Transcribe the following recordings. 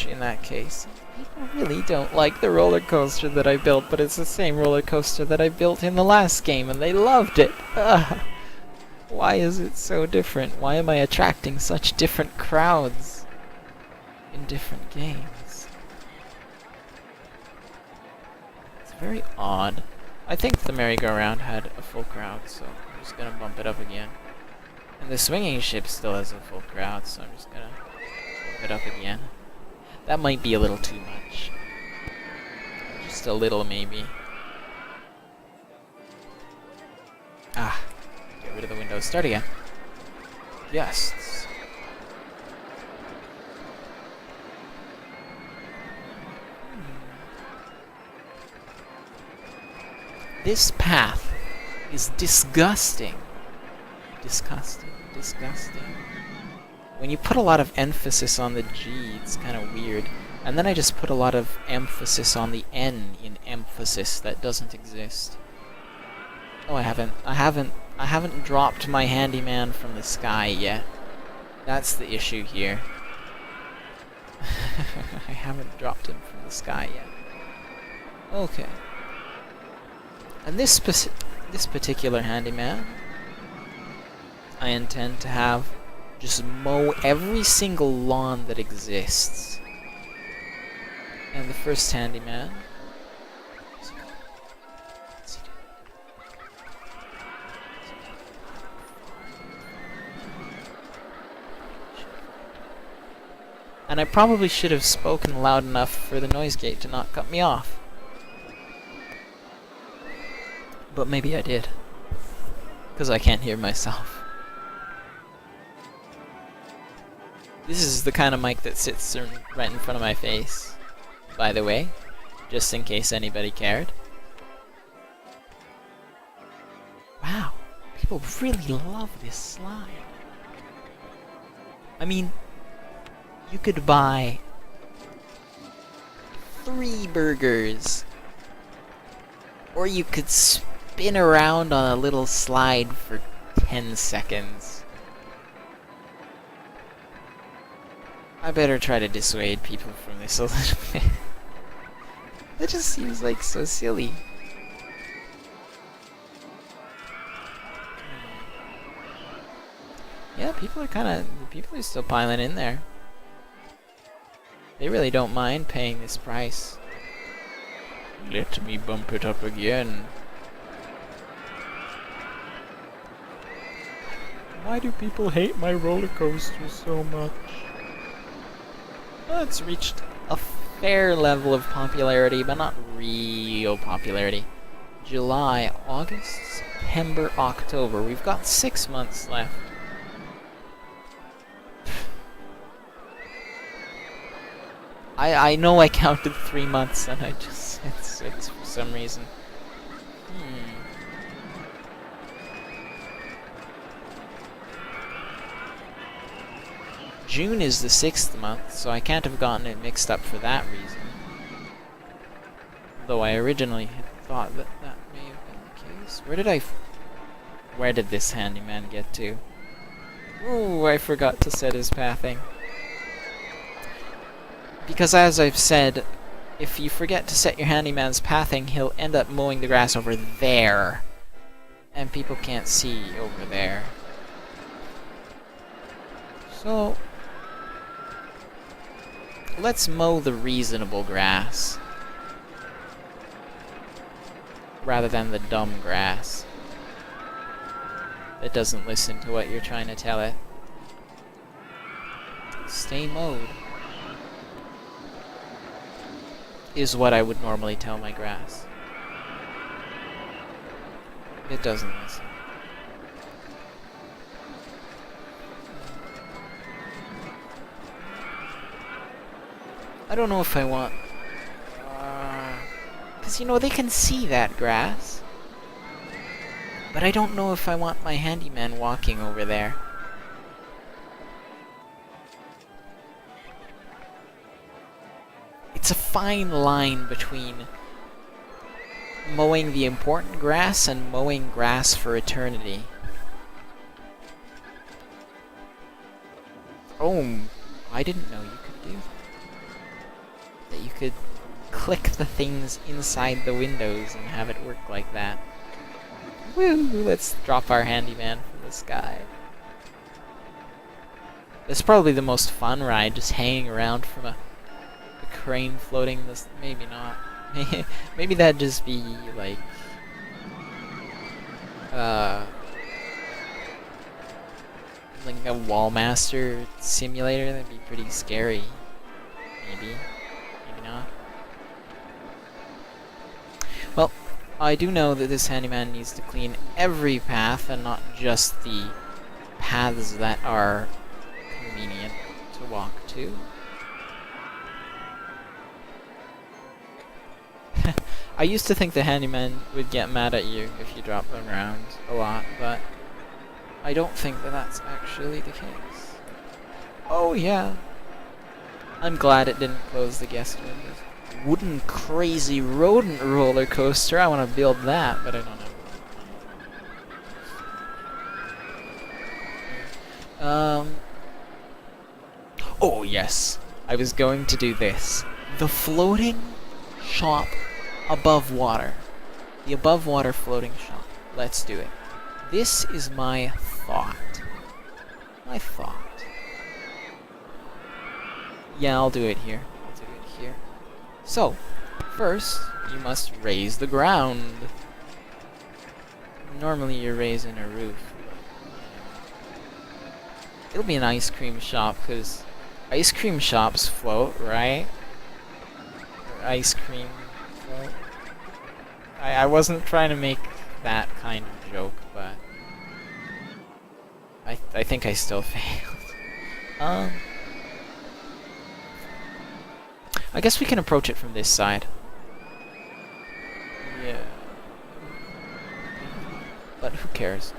in that case. People really don't like the roller coaster that I built, but it's the same roller coaster that I built in the last game, and they loved it. Ugh. Why is it so different? Why am I attracting such different crowds in different games? It's very odd. I think the merry-go-round had a full crowd, so I'm just gonna bump it up again. And the swinging ship still has a full crowd, so I'm just gonna bump it up again. That might be a little too much. Just a little, maybe. Ah. Get rid of the window. Start again. Yes. This path is disgusting. Disgusting. When you put a lot of emphasis on the G, it's kind of weird. And then I just put a lot of emphasis on the N in emphasis that doesn't exist. Oh, I haven't dropped my handyman from the sky yet. That's the issue here. I haven't dropped him from the sky yet. Okay. And this particular handyman, I intend to have just mow every single lawn that exists. And the first handyman... And I probably should have spoken loud enough for the noise gate to not cut me off. But maybe I did. Because I can't hear myself. This is the kind of mic that sits right in front of my face, by the way, just in case anybody cared. Wow, people really love this slide. I mean, you could buy 3 burgers, or you could spin around on a little slide for 10 seconds. I better try to dissuade people from this a little bit. That just seems like so silly. Yeah, people are still piling in there. They really don't mind paying this price. Let me bump it up again. Why do people hate my roller coaster so much? Well, it's reached a fair level of popularity, but not real popularity. July, August, September, October. We've got 6 months left. I know I counted 3 months and I just said 6 for some reason. June is the 6th month, so I can't have gotten it mixed up for that reason. Though I originally had thought that that may have been the case. Where did this handyman get to? Ooh, I forgot to set his pathing. Because as I've said, if you forget to set your handyman's pathing, he'll end up mowing the grass over there. And people can't see over there. So, let's mow the reasonable grass. Rather than the dumb grass. That doesn't listen to what you're trying to tell it. Stay mowed. Is what I would normally tell my grass. It doesn't listen. I don't know if I want... Because, you know, they can see that grass. But I don't know if I want my handyman walking over there. It's a fine line between mowing the important grass and mowing grass for eternity. Oh, I didn't know you could do that. that you could click the things inside the windows and have it work like that. Woo! Let's drop our handyman from the sky. It's probably the most fun ride, just hanging around from a crane floating this. Maybe not. Maybe that'd just be like a Wallmaster simulator. That'd be pretty scary. Maybe not. Well, I do know that this handyman needs to clean every path and not just the paths that are convenient to walk to. I used to think the handyman would get mad at you if you drop them around a lot, but I don't think that that's actually the case. Oh yeah. I'm glad it didn't close the guest windows. Wooden crazy rodent roller coaster. I want to build that, but I don't have. Oh yes, I was going to do this. The floating shop above water. The above water floating shop. Let's do it. This is my thought. My thought. Yeah, I'll do it here. I'll do it here. So, first, you must raise the ground. Normally you're raising a roof. It'll be an ice cream shop, because ice cream shops float, right? Or ice cream float. I wasn't trying to make that kind of joke, but I think I still failed. I guess we can approach it from this side. Yeah. But who cares?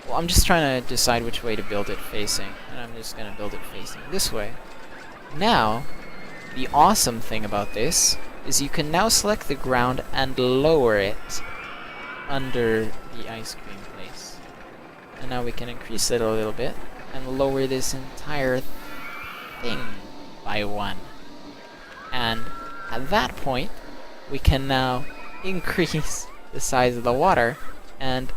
Well, I'm just trying to decide which way to build it facing, and I'm just gonna build it facing this way. Now, the awesome thing about this is you can now select the ground and lower it under the ice cream place. And now we can increase it a little bit and lower this entire thing by 1. And at that point, we can now increase the size of the water and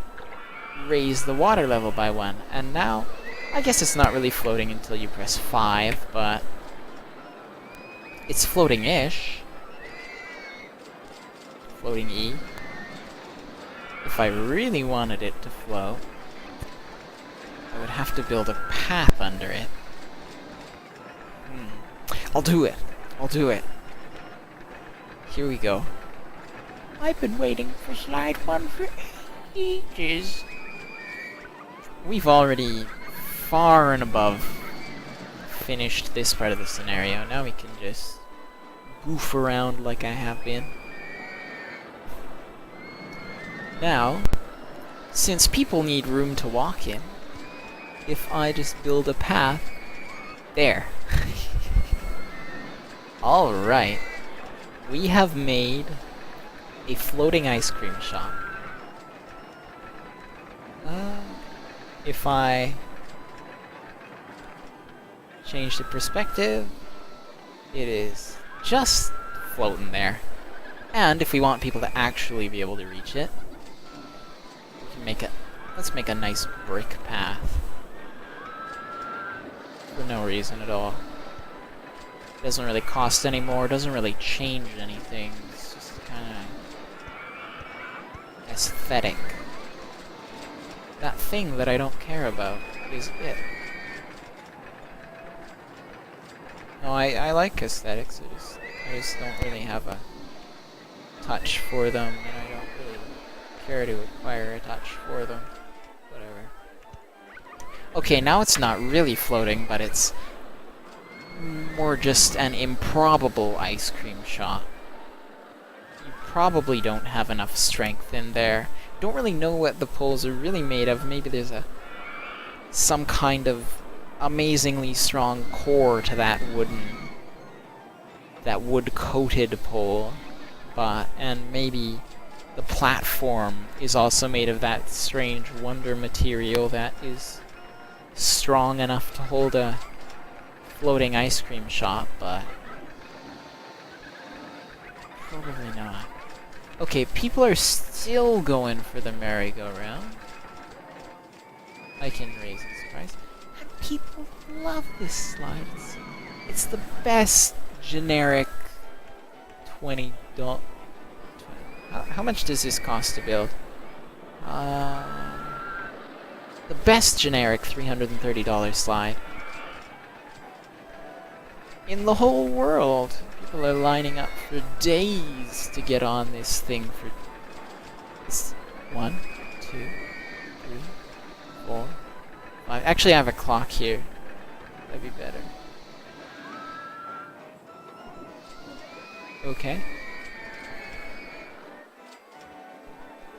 raise the water level by 1. And now, I guess it's not really floating until you press 5, but it's floating-ish. Floating E. If I really wanted it to float, I would have to build a path under it. I'll do it. I'll do it. Here we go. I've been waiting for slide 1 for ages. We've already far and above finished this part of the scenario. Now we can just goof around like I have been. Now, since people need room to walk in, if I just build a path there. Alright. We have made a floating ice cream shop. If I change the perspective, it is just floating there. And if we want people to actually be able to reach it, we can make it. Let's make a nice brick path. For no reason at all. It doesn't really cost any more, doesn't really change anything. It's just kind of aesthetic. That thing that I don't care about is it. No, I like aesthetics, I just don't really have a touch for them, and I don't really care to acquire a touch for them. Whatever. Okay, now it's not really floating, but it's more just an improbable ice cream shop. You probably don't have enough strength in there. Don't really know what the poles are really made of. Maybe there's some kind of amazingly strong core to that wood-coated pole, and maybe the platform is also made of that strange wonder material that is strong enough to hold a floating ice cream shop, but Probably not. Okay, people are still going for the merry-go-round. I can raise this price. And people love this slide. It's the best generic $20. How much does this cost to build? The best generic $330 slide in the whole world. People are lining up for days to get on this thing for this. 1, 2, 3, 4, 5. Actually, I have a clock here. That'd be better. Okay.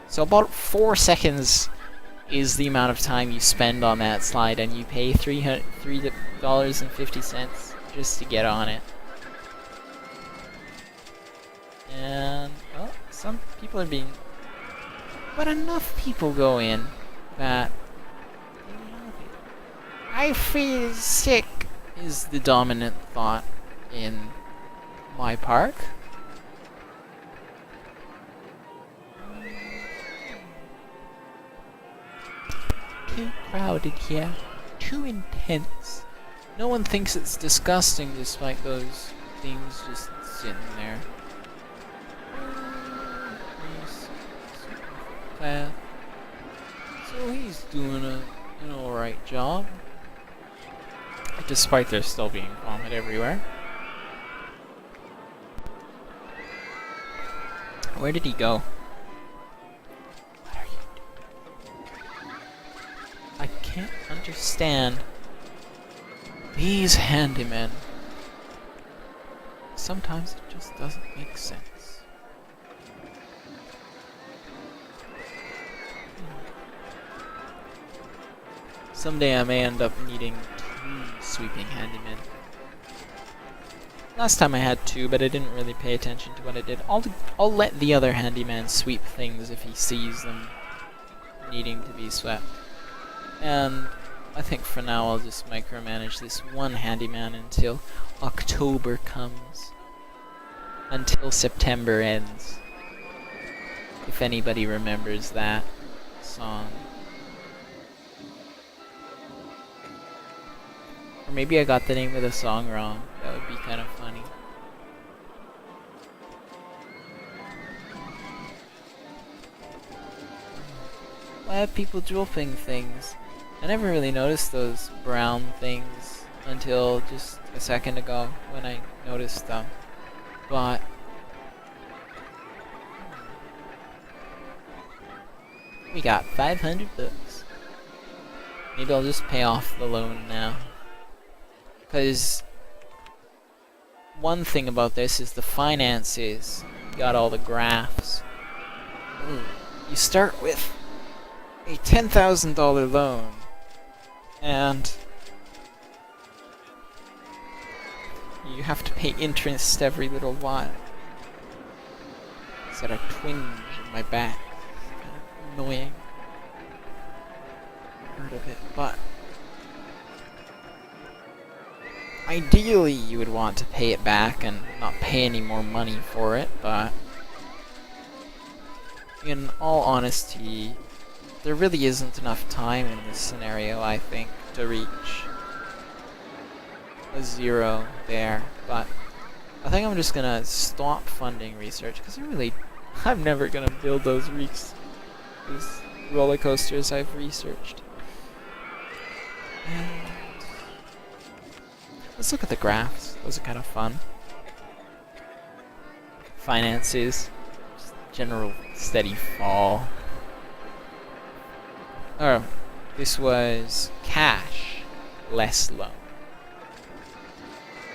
So about 4 seconds is the amount of time you spend on that slide, and you pay $3.50 just to get on it. And, well, some people are being... But enough people go in that... I feel sick is the dominant thought in my park. Too crowded here. Too intense. No one thinks it's disgusting despite those things just sitting there. So he's doing an alright job. Despite there still being vomit everywhere. Where did he go? What are you doing? I can't understand these handymen. Sometimes it just doesn't make sense. Someday I may end up needing 2 sweeping handymen. Last time I had 2, but I didn't really pay attention to what I did. I'll let the other handyman sweep things if he sees them needing to be swept. And I think for now I'll just micromanage this one handyman until October comes. Until September ends. If anybody remembers that song. Or maybe I got the name of the song wrong. That would be kind of funny. Why have people dropping things? I never really noticed those brown things until just a second ago when I noticed them. But we got 500 bucks. Maybe I'll just pay off the loan now. Because one thing about this is the finances. You got all the graphs. You start with a $10,000 loan, and you have to pay interest every little while. It's got a twinge in my back. It's kind of annoying. Heard of it, but ideally, you would want to pay it back and not pay any more money for it, but in all honesty, there really isn't enough time in this scenario, I think, to reach a 0 there, but I think I'm just gonna stop funding research, because I'm never gonna build those roller coasters I've researched. And let's look at the graphs. Those are kind of fun. Finances. Just general steady fall. Oh, this was cash, less loan.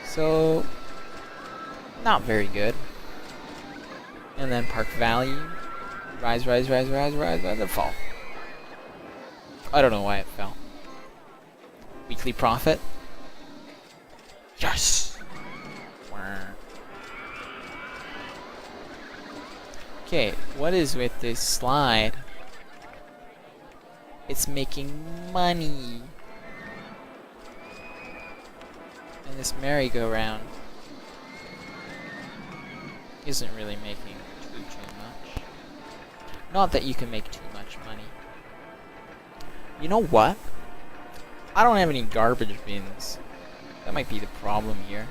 So, not very good. And then park value. Rise, and fall. I don't know why it fell. Weekly profit. Yes! Okay, what is with this slide? It's making money. And this merry-go-round. isn't really making too much. Not that you can make too much money. You know what? I don't have any garbage bins. That might be the problem here.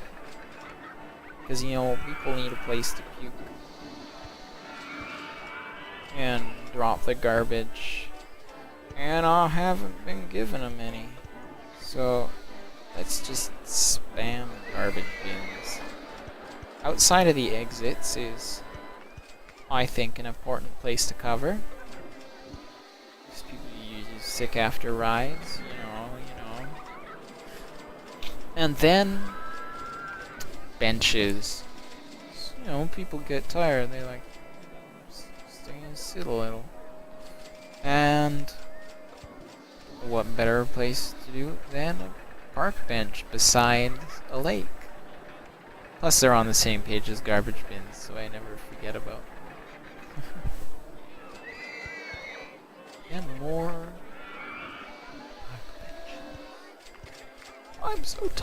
Because, you know, people need a place to puke. And drop the garbage. And I haven't been given them any. So, let's just spam garbage bins. Outside of the exits is, I think, an important place to cover. Because people usually sick after rides, you know. And then, benches. You know, people get tired, they like stay and sit a little. And what better place to do it than a park bench beside a lake? Plus they're on the same page as garbage bins, so I never forget about them. And more park benches. I'm so tired.